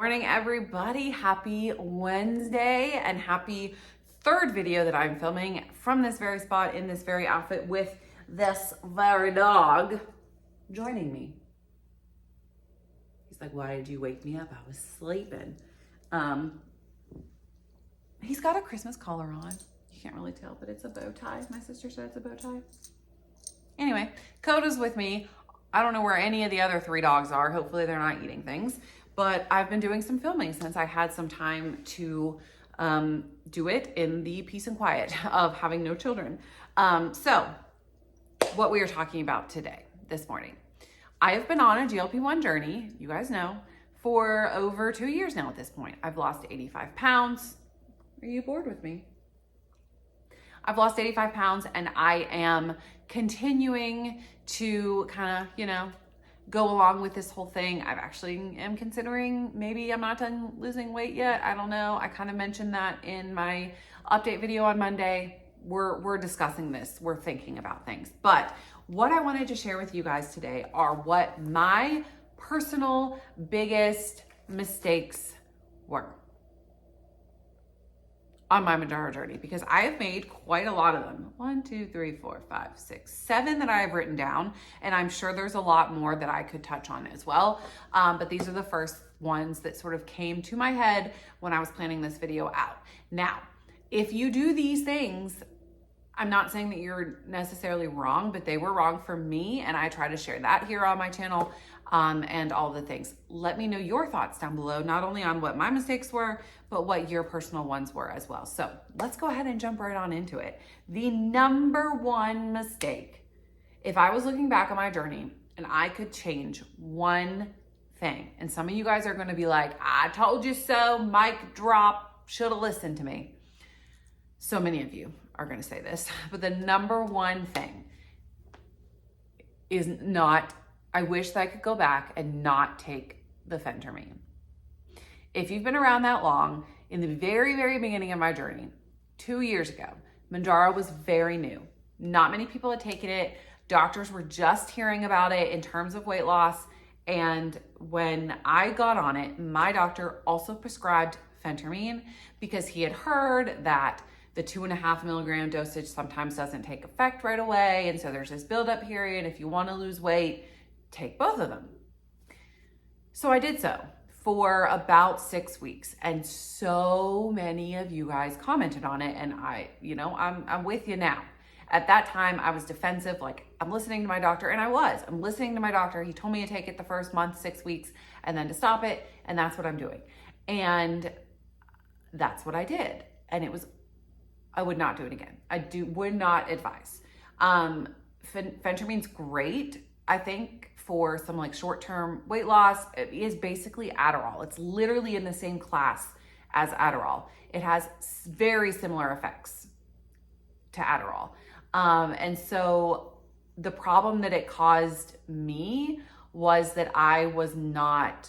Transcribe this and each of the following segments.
Morning, everybody. Happy Wednesday and happy third video that I'm filming from this very spot in this very outfit with this very dog joining me. He's like, why did you wake me up? I was sleeping. He's got a Christmas collar on. You can't really tell, but it's a bow tie. My sister said it's a bow tie. Anyway, Coda's with me. I don't know where any of the other three dogs are. Hopefully they're not eating things. But I've been doing some filming since I had some time to do it in the peace and quiet of having no children. So what we are talking about today, this morning, I have been on a GLP-1 journey, you guys know, for over 2 years now at this point. I've lost 85 pounds. Are you bored with me? I've lost 85 pounds and I am continuing to kind of, go along with this whole thing. I've actually am considering maybe I'm not done losing weight yet. I don't know. I kind of mentioned that in my update video on Monday. We're discussing this. We're thinking about things. But what I wanted to share with you guys today are what my personal biggest mistakes were on my Mounjaro journey, because I have made quite a lot of them. 1, 2, 3, 4, 5, 6, 7 that I have written down. And I'm sure there's a lot more that I could touch on as well. But these are the first ones that sort of came to my head when I was planning this video out. Now, if you do these things, I'm not saying that you're necessarily wrong, but they were wrong for me. And I try to share that here on my channel and all the things. Let me know your thoughts down below, not only on what my mistakes were, but what your personal ones were as well. So let's go ahead and jump right on into it. The number one mistake, if I was looking back on my journey and I could change one thing, and some of you guys are gonna be like, I told you so, mic drop, should have listened to me. So many of you are gonna say this, but the number one thing is not, I wish that I could go back and not take the fenter-me. If you've been around that long, in the very, very beginning of my journey, 2 years ago, Mounjaro was very new. Not many people had taken it. Doctors were just hearing about it in terms of weight loss. And when I got on it, my doctor also prescribed fenter-me because he had heard that the 2.5 milligram dosage sometimes doesn't take effect right away. And so there's this buildup period. If you want to lose weight, take both of them. So I did so for about 6 weeks. And so many of you guys commented on it. And I'm with you now. At that time, I was defensive. Like, I'm listening to my doctor, and I'm listening to my doctor. He told me to take it the first month, 6 weeks, and then to stop it. And that's what I'm doing. And that's what I did. And I would not do it again. Would not advise. Fenter-me's great, I think, for some like short-term weight loss. It is basically Adderall. It's literally in the same class as Adderall. It has very similar effects to Adderall. And so the problem that it caused me was that I was not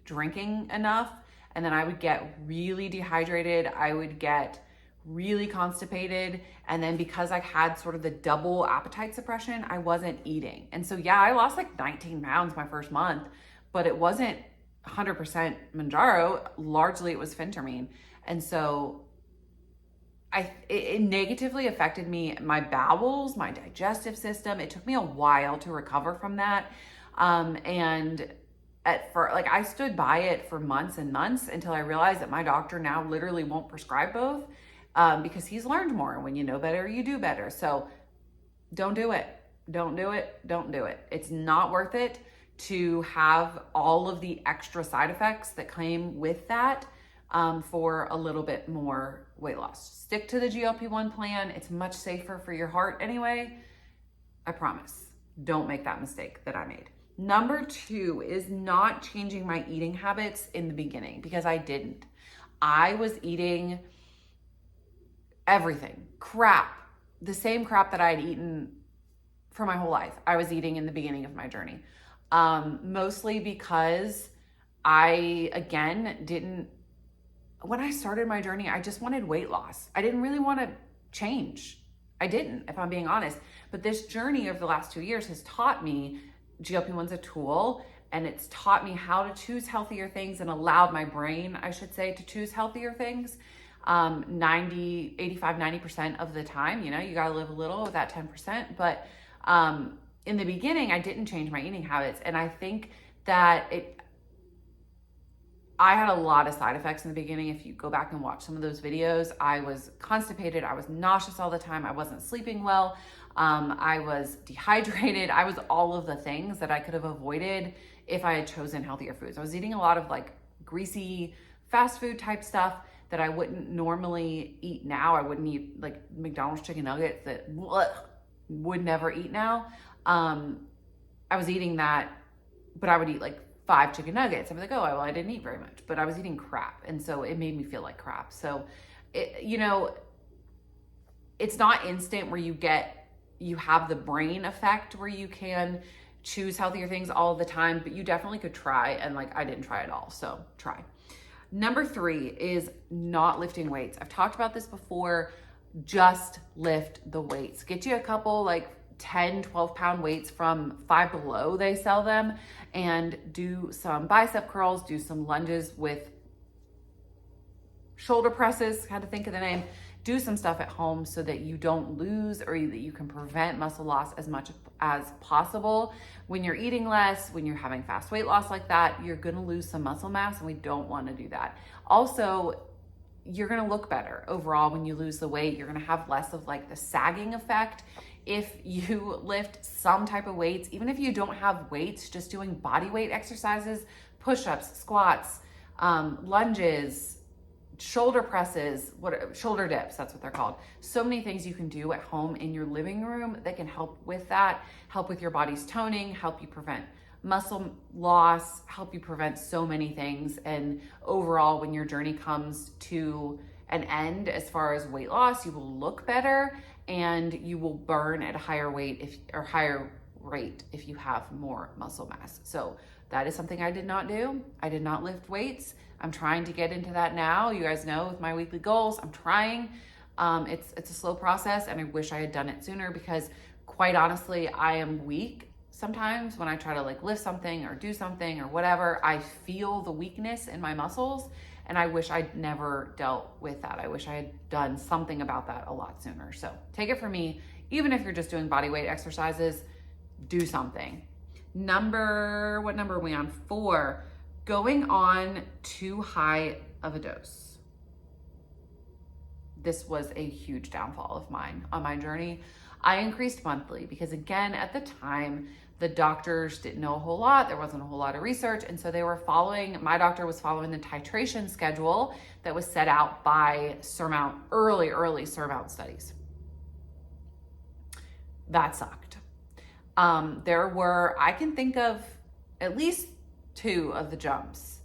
drinking enough. And then I would get really dehydrated. I would get really constipated. And then because I had sort of the double appetite suppression, I wasn't eating. And so, yeah, I lost like 19 pounds my first month, but it wasn't 100% Mounjaro. Largely it was fenter-me. And so it negatively affected me, my bowels, my digestive system. It took me a while to recover from that. I stood by it for months and months until I realized that my doctor now literally won't prescribe both because he's learned more. When you know better, you do better. So don't do it. Don't do it. Don't do it. It's not worth it to have all of the extra side effects that came with that for a little bit more weight loss. Stick to the GLP-1 plan. It's much safer for your heart anyway. I promise. Don't make that mistake that I made. Number 2 is not changing my eating habits in the beginning, because I didn't. I was eating everything, crap, the same crap that I had eaten for my whole life. I was eating in the beginning of my journey, mostly because I, again, when I started my journey, I just wanted weight loss. I didn't really want to change. I didn't, if I'm being honest. But this journey over the last 2 years has taught me GLP-1's a tool, and it's taught me how to choose healthier things and allowed my brain, I should say, to choose healthier things. 90% of the time, you know, you got to live a little with that 10%. But in the beginning, I didn't change my eating habits. And I think that I had a lot of side effects in the beginning. If you go back and watch some of those videos, I was constipated. I was nauseous all the time. I wasn't sleeping well. I was dehydrated. I was all of the things that I could have avoided if I had chosen healthier foods. I was eating a lot of like greasy fast food type stuff that I wouldn't normally eat now. I wouldn't eat like McDonald's chicken nuggets that would never eat now. I was eating that, but I would eat like 5 chicken nuggets. I'd be like, oh, well, I didn't eat very much, but I was eating crap. And so it made me feel like crap. So, you know, it's not instant where you have the brain effect where you can choose healthier things all the time, but you definitely could try. And like, I didn't try it all. So try. Number 3 is not lifting weights. I've talked about this before. Just lift the weights. Get you a couple like 10, 12 pound weights from Five Below. They sell them, and do some bicep curls, do some lunges with shoulder presses. Had to think of the name. Do some stuff at home so that you don't lose, or that you can prevent muscle loss as much as possible. When you're eating less, when you're having fast weight loss like that, you're gonna lose some muscle mass, and we don't wanna do that. Also, you're gonna look better overall when you lose the weight. You're gonna have less of like the sagging effect. If you lift some type of weights, even if you don't have weights, just doing body weight exercises, push-ups, squats, lunges, shoulder presses, shoulder dips, that's what they're called. So many things you can do at home in your living room that can help with that, help with your body's toning, help you prevent muscle loss, help you prevent so many things. And overall, when your journey comes to an end as far as weight loss, you will look better and you will burn at a higher rate if you have more muscle mass. So that is something I did not do. I did not lift weights. I'm trying to get into that now. You guys know with my weekly goals, I'm trying. It's a slow process, and I wish I had done it sooner, because quite honestly, I am weak sometimes when I try to like lift something or do something or whatever. I feel the weakness in my muscles, and I wish I'd never dealt with that. I wish I had done something about that a lot sooner. So take it from me, even if you're just doing body weight exercises, do something. What number are we on? 4, going on too high of a dose. This was a huge downfall of mine on my journey. I increased monthly because, again, at the time, the doctors didn't know a whole lot. There wasn't a whole lot of research. And so my doctor was following the titration schedule that was set out by Surmount, early Surmount studies. That sucked. There were, I can think of at least 2 of the jumps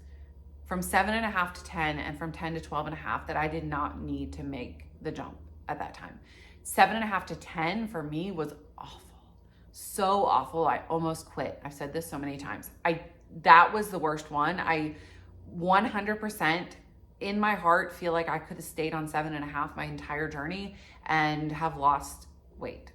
from 7.5 to 10 and from 10 to 12.5 that I did not need to make the jump at that time. 7.5 to 10 for me was awful. So awful. I almost quit. I've said this so many times. That was the worst one. I 100% in my heart feel like I could have stayed on 7.5 my entire journey and have lost weight.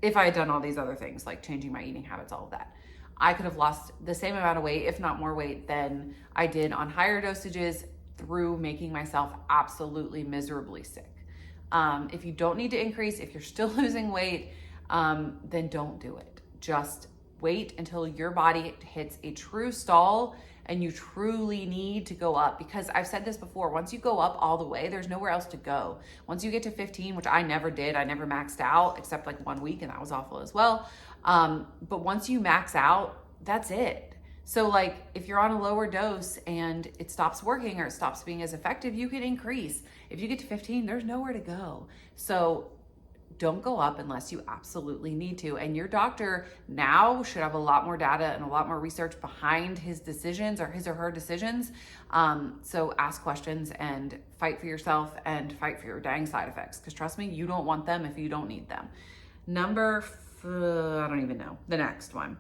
If I had done all these other things, like changing my eating habits, all of that, I could have lost the same amount of weight, if not more weight, than I did on higher dosages through making myself absolutely miserably sick. If you don't need to increase, if you're still losing weight, then don't do it. Just wait until your body hits a true stall and you truly need to go up. Because I've said this before, once you go up all the way, there's nowhere else to go. Once you get to 15, which I never did, I never maxed out except like 1 week, and that was awful as well. But once you max out, that's it. So like if you're on a lower dose and it stops working or it stops being as effective, you can increase. If you get to 15, there's nowhere to go. So don't go up unless you absolutely need to. And your doctor now should have a lot more data and a lot more research behind his decisions or his or her decisions. So ask questions and fight for yourself and fight for your dang side effects. Because trust me, you don't want them if you don't need them. I don't even know. The next one.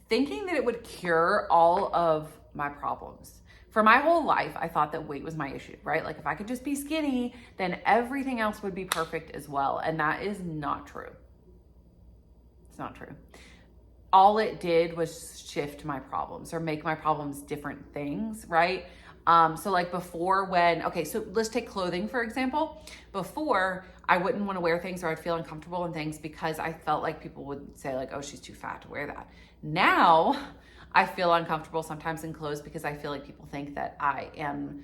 Thinking that it would cure all of my problems. For my whole life, I thought that weight was my issue, right? Like if I could just be skinny, then everything else would be perfect as well. And that is not true. It's not true. all it did was shift my problems or make my problems different things, right? So like before okay, so let's take clothing, for example. Before, I wouldn't want to wear things or I'd feel uncomfortable in things because I felt like people would say like, oh, she's too fat to wear that. Now, I feel uncomfortable sometimes in clothes because I feel like people think that I am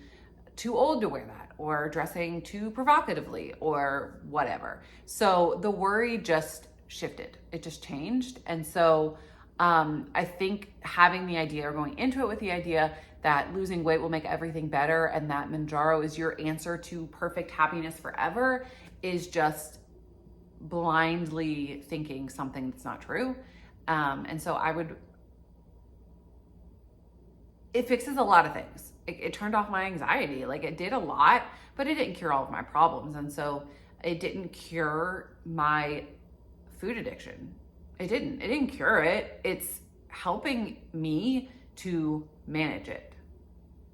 too old to wear that or dressing too provocatively or whatever. So the worry just shifted. It just changed. And so I think having the idea or going into it with the idea that losing weight will make everything better and that Mounjaro is your answer to perfect happiness forever is just blindly thinking something that's not true. And so it fixes a lot of things. It turned off my anxiety. Like it did a lot, but it didn't cure all of my problems. And so it didn't cure my food addiction. It didn't cure it. It's helping me to manage it,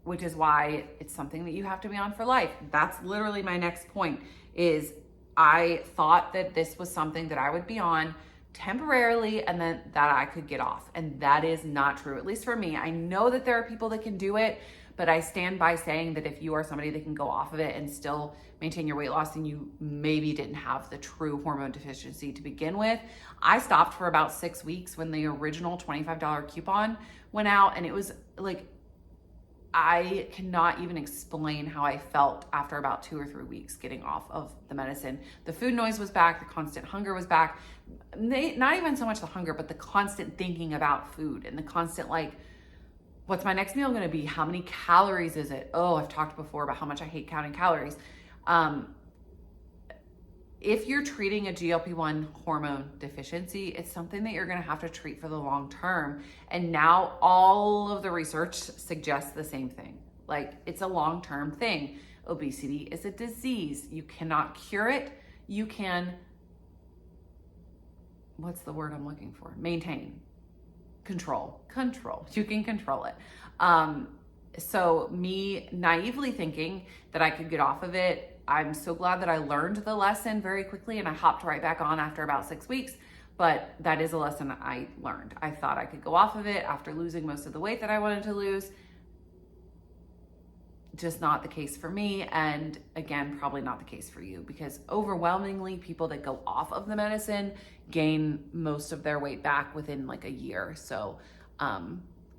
which is why it's something that you have to be on for life. That's literally my next point is I thought that this was something that I would be on temporarily and then that I could get off. And that is not true, at least for me. I know that there are people that can do it, but I stand by saying that if you are somebody that can go off of it and still maintain your weight loss and you maybe didn't have the true hormone deficiency to begin with. I stopped for about 6 weeks when the original $25 coupon went out, and it was like, I cannot even explain how I felt after about 2 or 3 weeks getting off of the medicine. The food noise was back, the constant hunger was back. Not even so much the hunger, but the constant thinking about food and the constant like, what's my next meal gonna be? How many calories is it? Oh, I've talked before about how much I hate counting calories. If you're treating a GLP-1 hormone deficiency, it's something that you're gonna have to treat for the long term. And now all of the research suggests the same thing. Like it's a long-term thing. Obesity is a disease. You cannot cure it. You can, what's the word I'm looking for? Maintain, control. You can control it. So me naively thinking that I could get off of it, I'm so glad that I learned the lesson very quickly and I hopped right back on after about 6 weeks, but that is a lesson I learned. I thought I could go off of it after losing most of the weight that I wanted to lose. Just not the case for me. And again, probably not the case for you, because overwhelmingly people that go off of the medicine gain most of their weight back within like a year. So,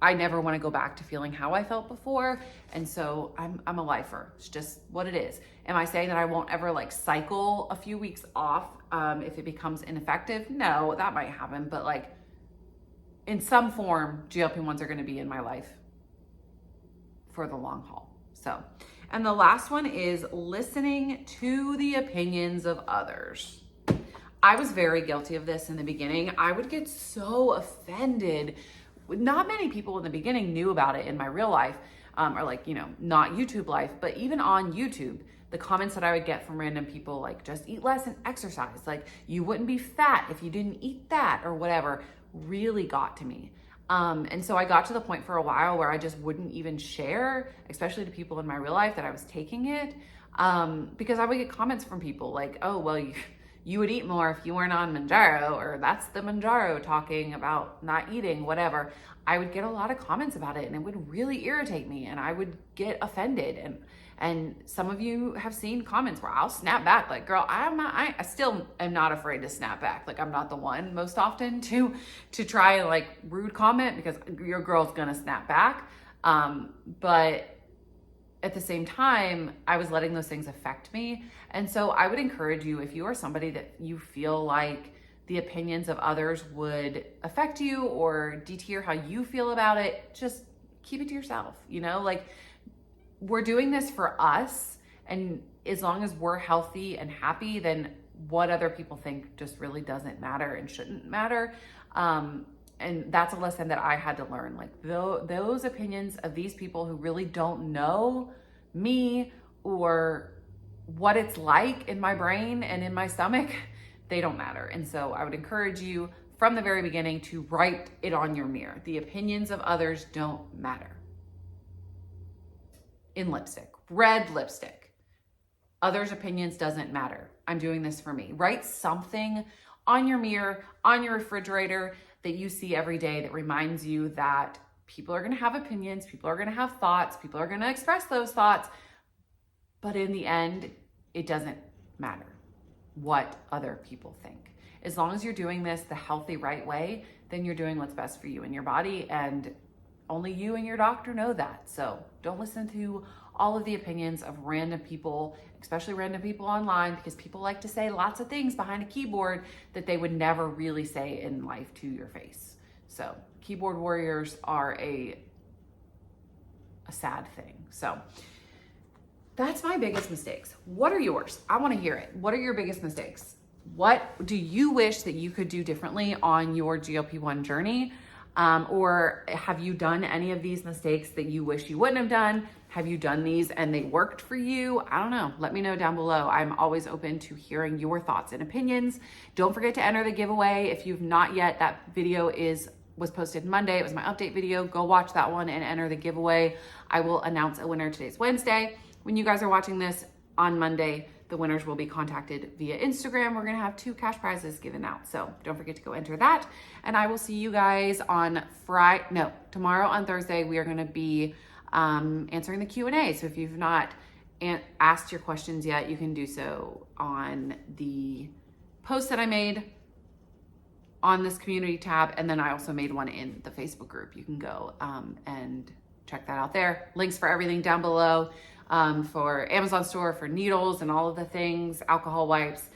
I never want to go back to feeling how I felt before. And so I'm a lifer. It's just what it is. Am I saying that I won't ever like cycle a few weeks off if it becomes ineffective? No, that might happen. But like in some form, GLP-1s are going to be in my life for the long haul. So, and the last one is listening to the opinions of others. I was very guilty of this in the beginning. I would get so offended. Not many people in the beginning knew about it in my real life, or like, you know, not YouTube life, but even on YouTube, the comments that I would get from random people, like just eat less and exercise, like you wouldn't be fat if you didn't eat that or whatever, really got to me. And so I got to the point for a while where I just wouldn't even share, especially to people in my real life, that I was taking it, because I would get comments from people like, oh, well, you would eat more if you weren't on Mounjaro, or that's the Mounjaro talking about not eating, whatever. I would get a lot of comments about it and it would really irritate me and I would get offended. And some of you have seen comments where I'll snap back like, girl, I still am not afraid to snap back. Like I'm not the one most often to try and like rude comment, because your girl's gonna snap back. But at the same time, I was letting those things affect me. And so I would encourage you, if you are somebody that you feel like the opinions of others would affect you or deter how you feel about it, just keep it to yourself. You know, like we're doing this for us. And as long as we're healthy and happy, then what other people think just really doesn't matter and shouldn't matter. And that's a lesson that I had to learn. Like those opinions of these people who really don't know me or what it's like in my brain and in my stomach, they don't matter. And so I would encourage you from the very beginning to write it on your mirror. The opinions of others don't matter. In lipstick, red lipstick. Others' opinions doesn't matter. I'm doing this for me. Write something on your mirror, on your refrigerator that you see every day that reminds you that people are going to have opinions, people are going to have thoughts, people are going to express those thoughts, but in the end, it doesn't matter what other people think. As long as you're doing this the healthy, right way, then you're doing what's best for you and your body, and only you and your doctor know that. So don't listen to all of the opinions of random people, especially random people online, because people like to say lots of things behind a keyboard that they would never really say in life to your face. So keyboard warriors are a sad thing. So that's my biggest mistakes. What are yours? I want to hear it. What are your biggest mistakes? What do you wish that you could do differently on your GLP-1 journey? Or have you done any of these mistakes that you wish you wouldn't have done? Have you done these and they worked for you? I don't know. Let me know down below. I'm always open to hearing your thoughts and opinions. Don't forget to enter the giveaway. If you've not yet, that video was posted Monday. It was my update video. Go watch that one and enter the giveaway. I will announce a winner. Today's Wednesday. When you guys are watching this on Monday, the winners will be contacted via Instagram. We're gonna have 2 cash prizes given out. So don't forget to go enter that. And I will see you guys on tomorrow on Thursday, we are gonna be answering the Q&A. So if you've not asked your questions yet, you can do so on the post that I made on this community tab. And then I also made one in the Facebook group. You can go and check that out there. Links for everything down below. For Amazon store, for needles and all of the things, alcohol wipes,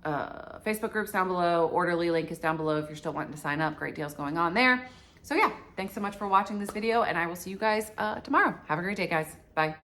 Facebook groups down below, Orderly link is down below if you're still wanting to sign up. Great deals going on there. So yeah, thanks so much for watching this video, and I will see you guys tomorrow. Have a great day, guys. Bye.